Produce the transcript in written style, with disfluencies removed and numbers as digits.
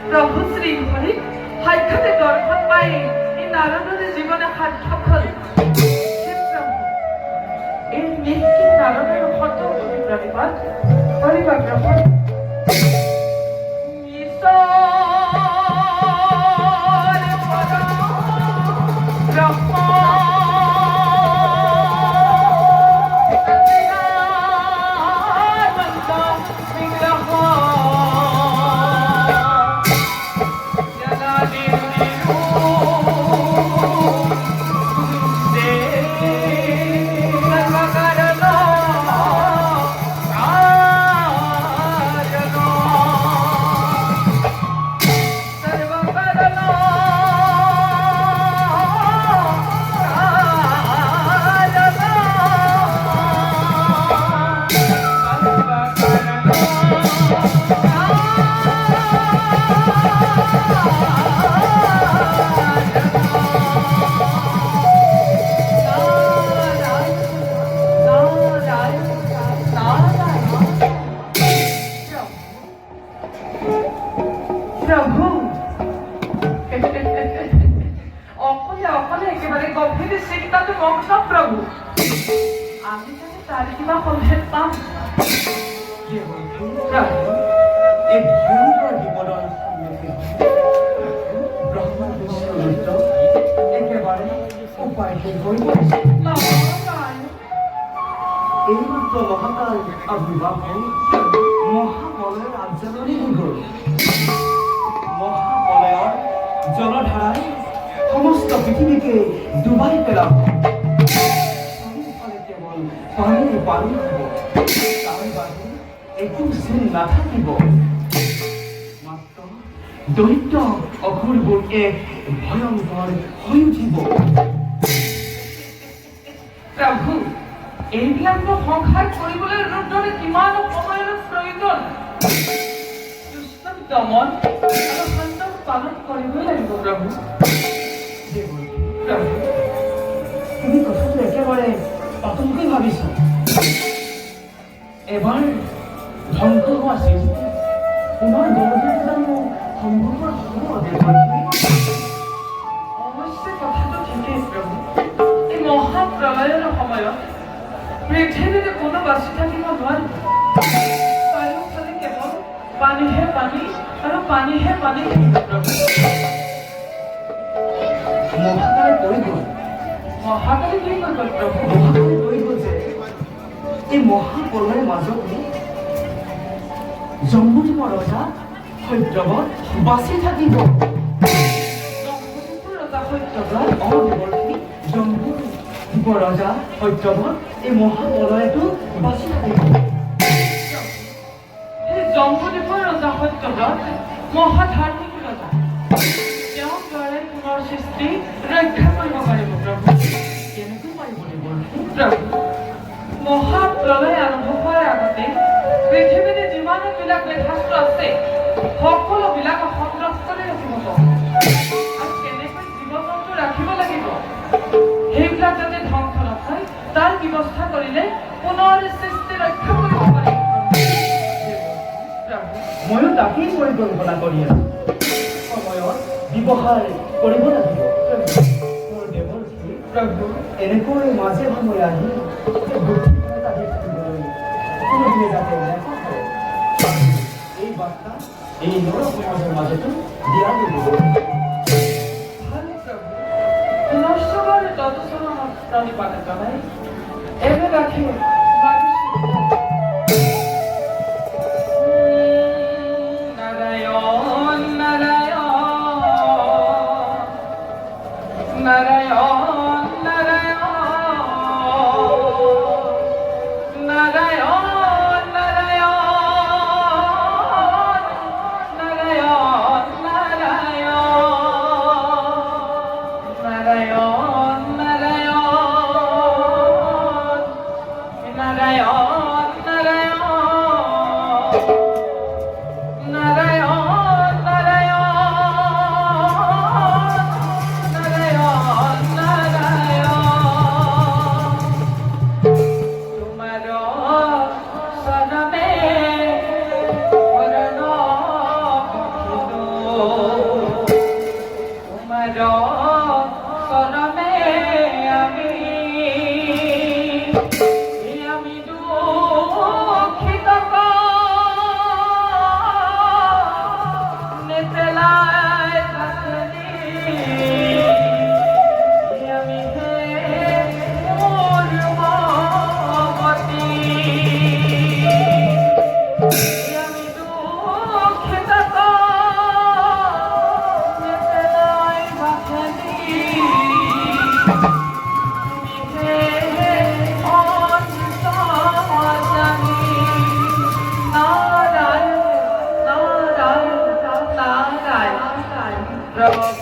প্রভু শ্রী হরি হাইখানে দর্শন পাই এই নারদের জীবনে হাত সফল এই নিষ্ঠি নারদের হত প্রতিবাদ পরিবার গ্রহণ মহাবলয়ের আঞ্চলিক মহাবলয়ের জলধারায় সমস্ত পৃথিবীকে ডুবাই পেলাম কেবল পানির পানি হব তার বাহিরে একটু সিন না থাকিব মাত্র দৈত্য অঘোরবোৰ এক ভয়ংকৰ হৈ উঠিব প্ৰভু এইবিলাক সংসাৰ কৰিবলৈ ৰুদ্ৰৰে কিমান সময়ৰ প্ৰয়োজন দমন আৰু সংযম পালন কৰিবই লাগিব প্ৰভু প্ৰভু তুমি কথাটো একেবাৰে পাতলকৈ ভাবিছ এবাৰ ধ্বংস হোৱা সৃষ্টি পুনৰ দৰকাৰ জানো সম্ভৱৰ হ'ব দেৱলক্ষ্মী অৱশ্যে কথাটো ঠিকেই প্ৰভু এই মহাপ্ৰলয়ৰ সময়ত পৃথিৱীৰে কোনো বাচি থাকিব নোৱাৰে চাৰিওফালে কেৱল পানীহে পানী আৰু পানীহে পানী থাকিব প্ৰভু মহাকালে কৈ গ'ল মহাকালী কি কৰিব প্ৰভু মহাকালে কৈ গ'ল যে এই মহাপ্ৰলয়ৰ মাজতে জম্বুদ্বীপৰ ৰজা সত্যৱত বাচি থাকিব জম্বুদ্বীপৰ ৰজা সত্যব্ৰত দেৱলক্ষ্মী জম্বুদ্বীপৰ ৰজা সত্যৱত এই মহাপ্ৰলয়টো বাচি থাকিব সেই জম্বুদ্বীপৰ ৰজা সত্যব্ৰত মহাধাৰ্মিক ৰজা তেওঁৰ দ্বাৰাই পুনৰ সৃষ্টি ৰক্ষা কৰিব পাৰিব প্ৰভু কেনেকৈ পাৰিব দেৱলক্ষ্মী প্ৰভু মহাপ্ৰলয় আৰম্ভ হোৱাৰ আগতে পৃথিৱীতে যিমানবিলাক শাস্ত্ৰ আছে সকলোবিলাক সংগ্ৰহ কৰি ৰাখিব আৰু কেনেকৈ জীৱ জন্তু ৰাখিব লাগিব সেইবিলাক যাতে ধ্বংস নহয় তাৰ ব্যৱস্থা কৰিলে পুনৰ সৃষ্টি ৰক্ষা কৰিব পাৰিব প্ৰভু ময়ো তাকেই পৰিকল্পনা কৰি আছো সময়ত ব্যৱহাৰ কৰিব লাগিব মোৰ দেৱলক্ষ্মী প্ৰভু এনেকৈ মাজে সময়ে আহি বুদ্ধিমত্তা দি থাকিবলৈ কোনোদিনে যাতে নেপাহৰে এই বাৰ্তা এই নৰ সমাজৰ মাজতো দিয়া লাগিব ভাল প্ৰভু নশ্বৰৰ তৎসৰণ প্ৰণিপাত জনাই এনে ৰাখি নাৰায়ণ নাৰায়ণ নাৰায়ণ নাৰায়ণ নাৰায়ণ নাৰায়ণ নাৰায়ণ নাৰায়ণ নাৰায়ণ Bravo.